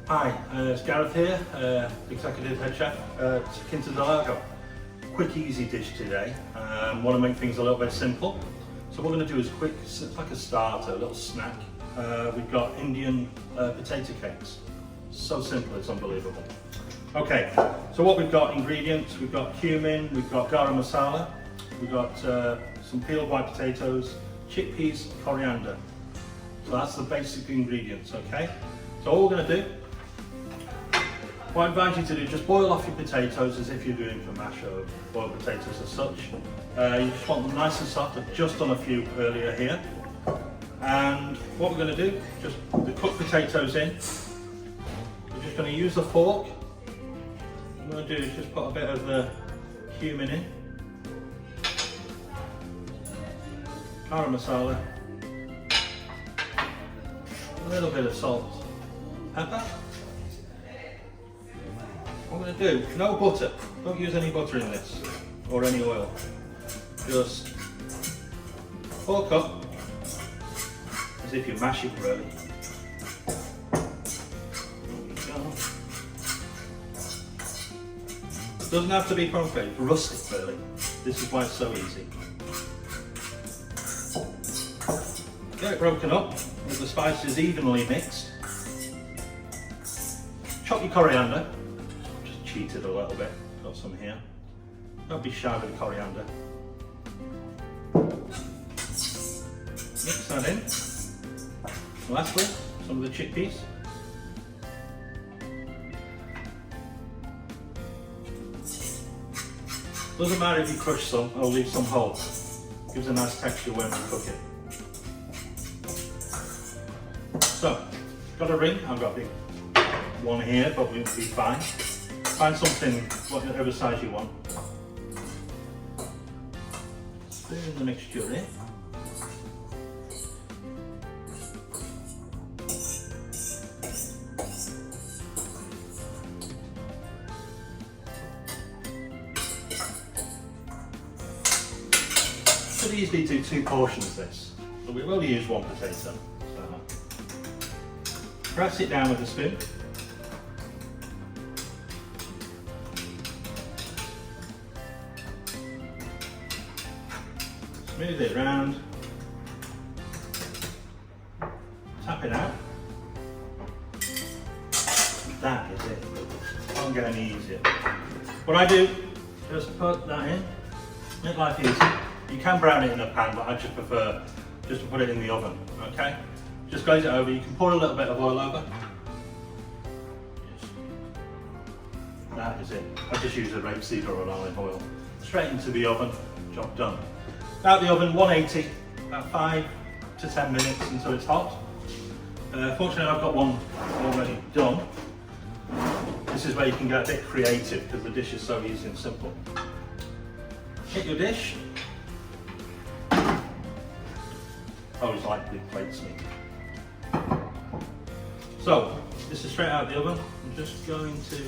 Hi, it's Gareth here, Executive Head Chef at Quinta Lago. Quick, easy dish today. Want to make things a little bit simple. So what we're going to do is quick, it's like a starter, a little snack. We've got Indian potato cakes. So simple, it's unbelievable. Okay, so what we've got ingredients, we've got cumin, we've got garam masala, we've got some peeled white potatoes, chickpeas, coriander. So that's the basic ingredients, okay? So all we're going to do, what I advise you to do, just boil off your potatoes as if you're doing for mash or boiled potatoes as such. You just want them nice and soft. I've just done a few earlier here. And what we're going to do, just the cooked potatoes in. We're just going to use a fork. What I'm going to do is just put a bit of the cumin in. Garam masala. A little bit of salt. Pepper. What I'm going to do, no butter, don't use any butter in this, or any oil. Just fork up, as if you're mashing really. There we go. It doesn't have to be perfect, it's rustic really. This is why it's so easy. Get it broken up, with the spices evenly mixed. Chop your coriander. Cheated a little bit, got some here. Don't be shy with the coriander. Mix that in. And lastly, some of the chickpeas. Doesn't matter if you crush some or leave some whole. Gives a nice texture when we cook it. So, got a ring, I've got a big one here, but we'll be fine. Find something, whatever size you want. Spoon the mixture in. Could easily do 2 portions of this, but we've only used 1 potato. So press it down with a spoon. Smooth it around, tap it out. That is it. Can't get any easier. What I do, just put that in, make life easy. You can brown it in a pan, but I just prefer just to put it in the oven, okay? Just glaze it over. You can pour a little bit of oil over. That is it. I just use a rapeseed or an olive oil. Straight into the oven, job done. Out the oven, 180, about 5 to 10 minutes until it's hot. Fortunately, I've got one already done. This is where you can get a bit creative because the dish is so easy and simple. Get your dish. I always like big plates, me. So, this is straight out of the oven. I'm just going to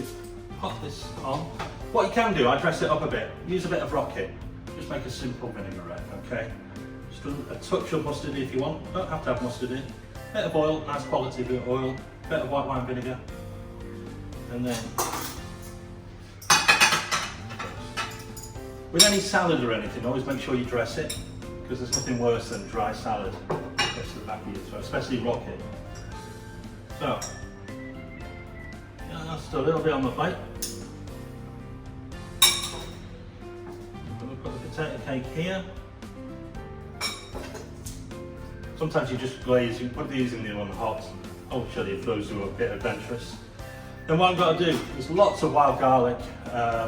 pop this on. What you can do, I dress it up a bit. Use a bit of rocket. Just make a simple vinaigrette, okay? Just a touch of mustard if you want. Don't have to have mustard in. Bit of oil, nice quality bit of oil. Bit of white wine vinegar. And then, with any salad or anything, always make sure you dress it, because there's nothing worse than dry salad. Gets to the back of your throat, especially rocket. So, just a little bit on the plate. Potato cake here. Sometimes you just glaze, you put these in the oven hot. Oh, chili if those who are a bit adventurous. Then what I've got to do, there's lots of wild garlic,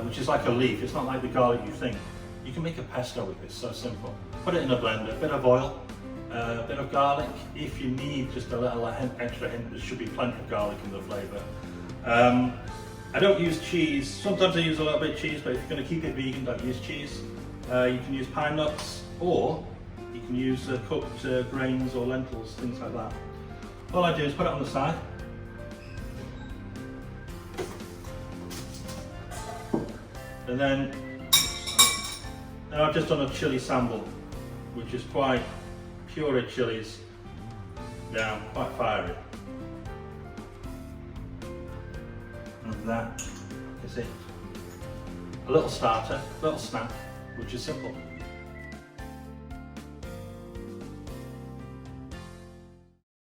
which is like a leaf. It's not like the garlic you think. You can make a pesto with this, so simple. Put it in a blender, a bit of oil, a bit of garlic. If you need just a little extra hint, there should be plenty of garlic in the flavour. I don't use cheese. Sometimes I use a little bit of cheese, but if you're going to keep it vegan, don't use cheese. You can use pine nuts, or you can use cooked grains or lentils, things like that. All I do is put it on the side. And then I've just done a chili sambal, which is quite pure chilies, quite fiery. that, you see, a little starter, a little snack, which is simple.